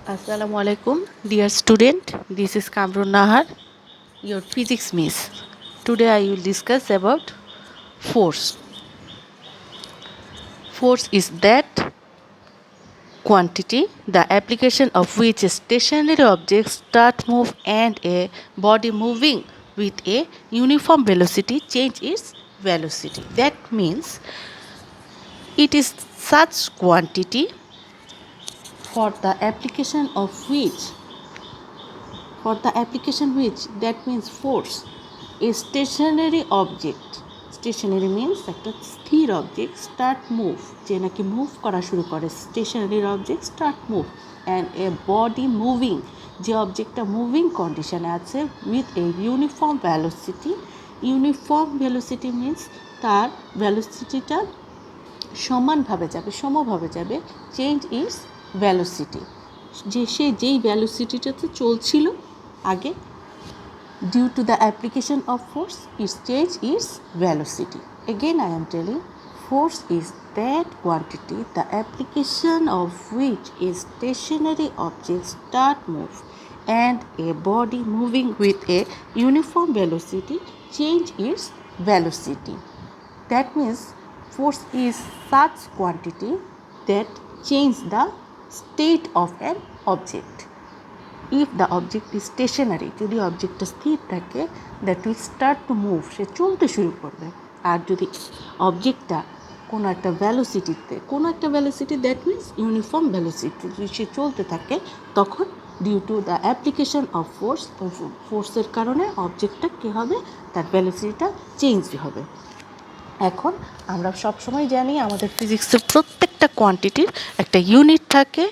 Assalamu alaikum, dear student. This is Kamrun Nahar, your physics miss. Today I will discuss about force. Force is that quantity, the application of which a stationary object start move and a body moving with a uniform velocity change its velocity. That means it is such quantity for the application of which that means force a stationary object stationary means একটা স্থির object start move যে নাকি move করা শুরু করে stationary object start move and a body moving যে অবজেক্টটা moving কন্ডিশনে আছে with a uniform velocity means তার ভ্যালোসিটিটা সমভাবে যাবে চেঞ্জ ইটস ভ্যালোসিটি যে সে যেই ভ্যালোসিটিটাতে চলছিল আগে due to the application of force it change its velocity. Again I am telling, force is that quantity the application of which a stationary object start move and a body moving with a uniform velocity change its velocity. That means force is such quantity that change the state of an object. If the object is stationary, যদি অবজেক্টটা স্থির থাকে that will start to move, সে চলতে শুরু করবে। আর যদি অবজেক্টটা কোনো একটা velocity that means uniform velocity যদি সে চলতে থাকে তখন due to the application of ফোর্সের কারণে অবজেক্টটা কী হবে, তার ভ্যালোসিটিটা চেঞ্জ হবে। এখন আমরা সবসময় জানি আমাদের ফিজিক্সের প্রত্যেকটা কোয়ান্টিটির একটা ইউনিট থাকে,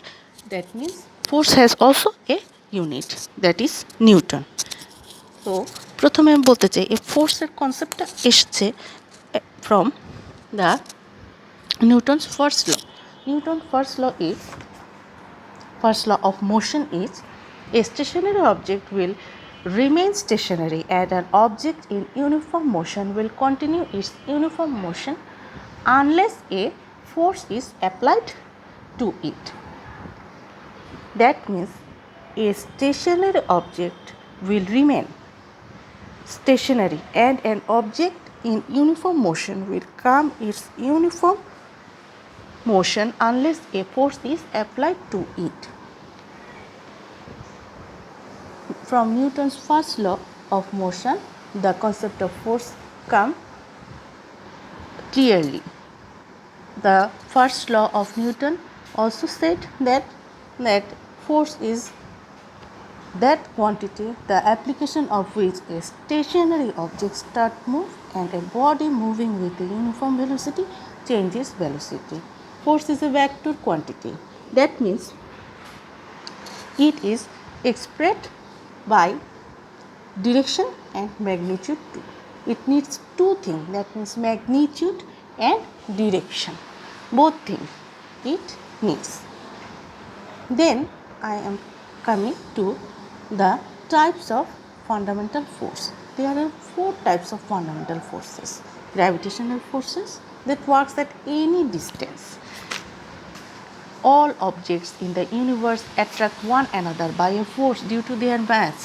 that means force has also a unit that is newton. তো প্রথমে আমি বলতে চাই এই ফোর্সের কনসেপ্টটা এসছে from the Newton's first law. First law of motion is a stationary object will remain stationary and an object in uniform motion will continue its uniform motion unless a force is applied to it. That means a stationary object will remain stationary and an object in uniform motion will come its uniform motion unless a force is applied to it. From Newton's first law of motion, the concept of force come clearly. The first law of Newton also said that force is that quantity the application of which a stationary object start move and a body moving with a uniform velocity changes velocity. Force is a vector quantity. That means it is expressed by direction and magnitude too. It needs two things, that means magnitude and direction. Both things it needs. Then I am coming to the types of fundamental force. There are four types of fundamental forces. Gravitational forces that works at any distance. All objects in the universe attract one another by a force due to their mass.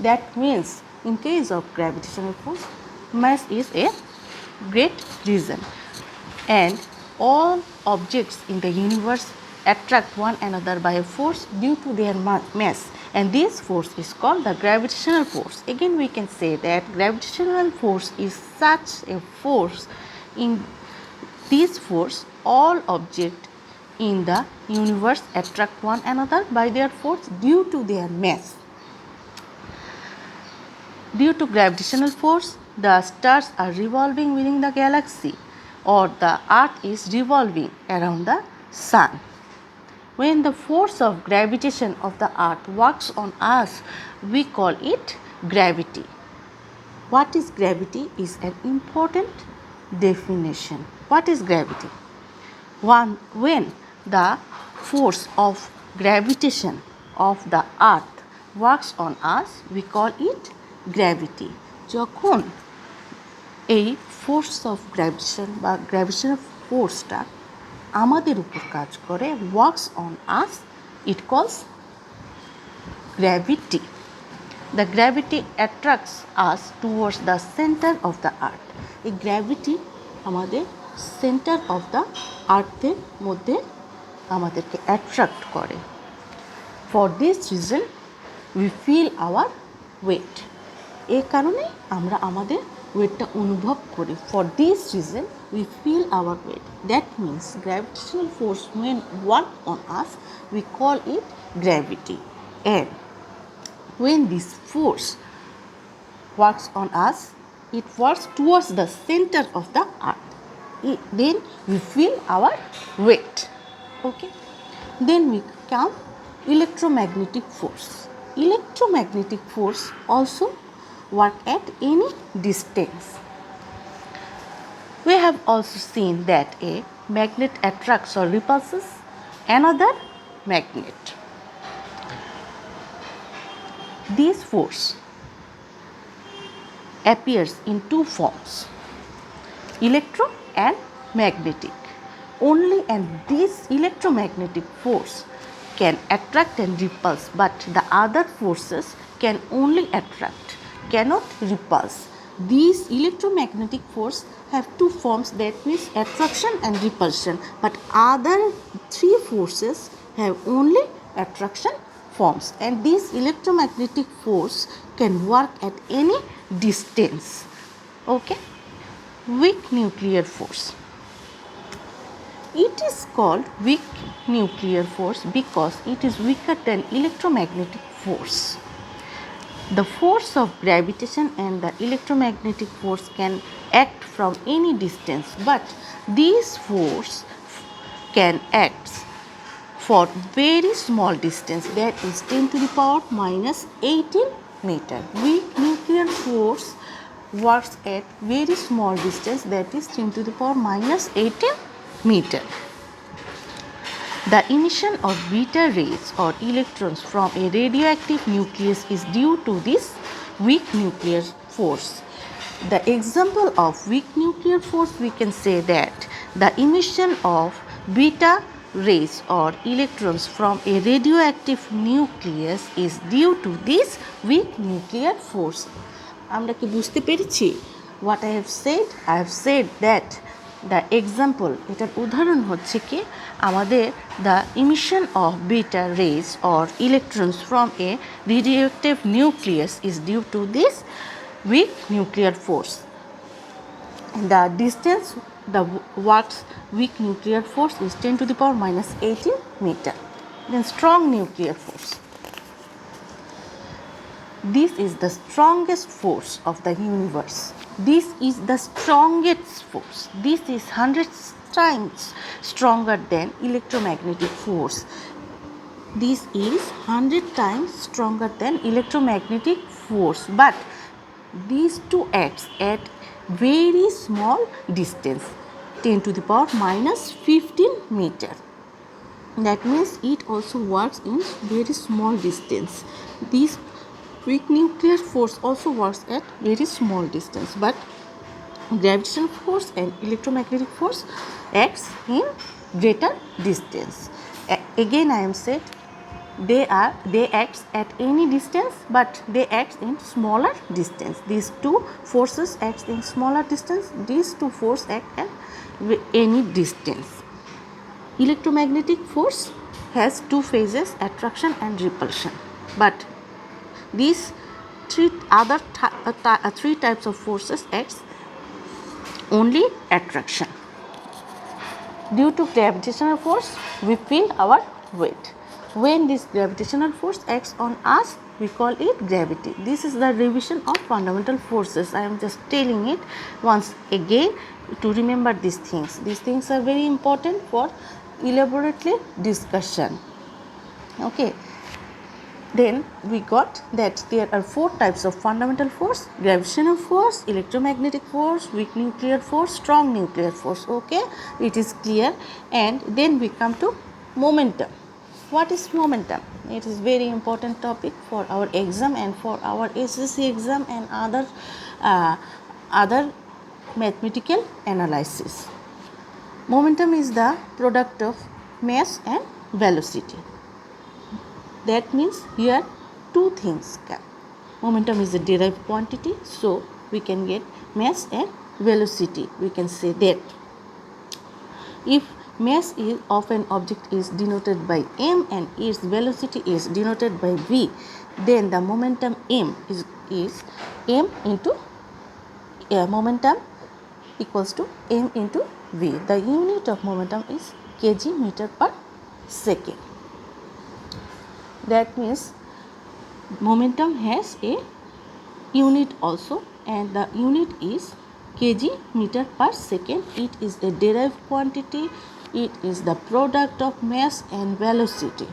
That means in case of gravitational force, mass is a great reason and all objects in the universe attract one another by a force due to their mass, and this force is called the gravitational force. Again we can say that gravitational force is such a force. In this force all objects in the universe attract one another by their force due to their mass. Due to gravitational force, the stars are revolving within the galaxy or the earth is revolving around the sun. When the force of gravitation of the earth works on us, we call it gravity. What is gravity is an important definition. What is gravity? When the force of gravitation of the earth works on us, we call it gravity. যখন এই force of gravitation বা gravitational ফোর্সটা আমাদের উপর কাজ করে, works on আস, ইট কলস gravity. The gravity attracts us towards the center of the earth. এই gravity আমাদের center of the earth এর মধ্যে আমাদেরকে attract করে. For this reason we feel our weight. এই কারণে আমরা আমাদের ওয়েটটা অনুভব করি. For this reason we feel our weight. That means gravitational force when work on us we call it gravity. And when this force works on us, it works towards the center of the earth. Then we feel our weight. Okay. Then we come electromagnetic force. Electromagnetic force also work at any distance. We have also seen that a magnet attracts or repulses another magnet. This force appears in two forms, electro and magnetic. Only and this electromagnetic force can attract and repulse, but the other forces can only attract, cannot repulse. These electromagnetic force have two forms, that means attraction and repulsion, but other three forces have only attraction forms, and this electromagnetic force can work at any distance. Okay. Weak nuclear force. It is called weak nuclear force because it is weaker than electromagnetic force. The force of gravitation and the electromagnetic force can act from any distance, but this force can act for very small distance, that is 10 to the power minus 18 meter. Weak nuclear force works at very small distance, that is 10 to the power minus 18 meter. The emission of beta rays or electrons from a radioactive nucleus is due to this weak nuclear force. The example of weak nuclear force, we can say that the emission of beta rays or electrons from a radioactive nucleus is due to this weak nuclear force. আমরা কি বুঝতে পেরেছি? What I have said that the example, এটার উদাহরণ হচ্ছে কি আমাদের the emission of beta rays or electrons from a radioactive nucleus is due to this weak nuclear force. The distance the works weak nuclear force is 10 to the power minus 18 meter. Then strong nuclear force. This is the strongest force of the universe. This is the strongest force. This is 100 times stronger than electromagnetic force. This is 100 times stronger than electromagnetic force, but these two acts at very small distance, 10 to the power minus 15 meter. That means it also works in very small distance. This weak nuclear force also works at very small distance, but gravitational force and electromagnetic force acts in greater distance. Again I am said they act at any distance, but they act in smaller distance. These two forces act in smaller distance, these two forces act at any distance. Electromagnetic force has two phases, attraction and repulsion, but these three types of forces acts only attraction. Due to gravitational force we feel our weight. When this gravitational force acts on us we call it gravity. This is the revision of fundamental forces. I am just telling it once again to remember these things. These things are very important for elaborately discussion. Okay. Then we got that there are four types of fundamental force: gravitational force, electromagnetic force, weak nuclear force, strong nuclear force. Okay, it is clear. And then we come to momentum. What is momentum? It is very important topic for our exam and for our SSC exam and other mathematical analysis. Momentum is the product of mass and velocity. That means here two things. Momentum is a derived quantity, so we can get mass and velocity. We can say that if mass of an object is denoted by m and its velocity is denoted by v, then the momentum m is m into momentum equals to m into v. The unit of momentum is kg meter per second. That means momentum has a unit also, and the unit is kg meter per second. It is a derived quantity. It is the product of mass and velocity.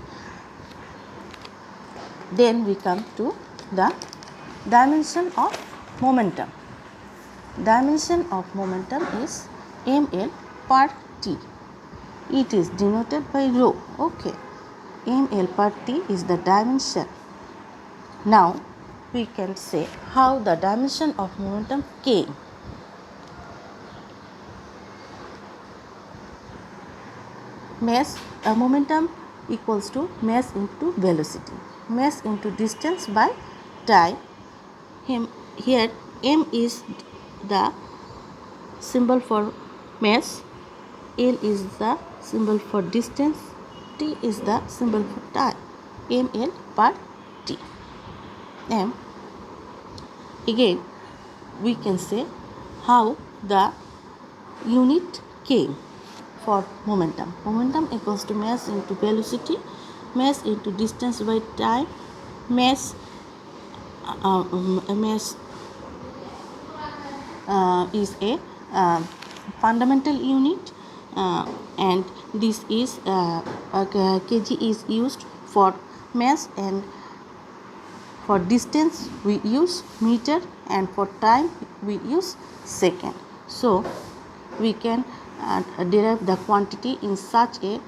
Then we come to the dimension of momentum. Dimension of momentum is ml per t. It is denoted by rho. Okay, ml per t is the dimension. Now we can say how the dimension of momentum came. Momentum equals to mass into velocity, mass into distance by time. Here m is the symbol for mass, L is the symbol for distance, T is the symbol for time, ml per t. And again we can say how the unit came for momentum. Momentum equals to mass into velocity, mass into distance by time, mass is a fundamental unit, and this is kg is used for mass, and for distance we use meter, and for time we use second. So we can derive the quantity in such a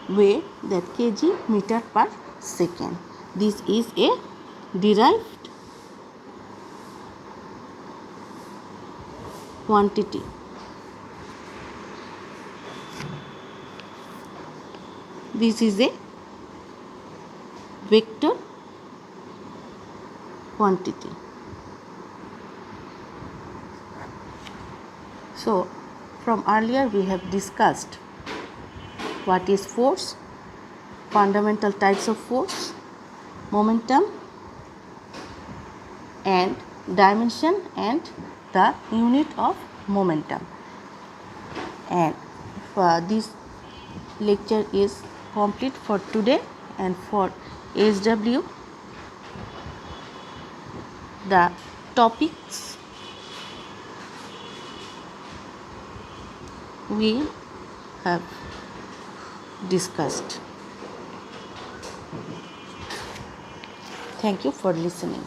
way that kg meter per second. This is a derived quantity. This is a vector quantity. So from earlier we have discussed what is force, fundamental types of force, momentum, and dimension, and the unit of momentum. And this lecture is complete for today. And for SW, the topics we have discussed. Thank you for listening.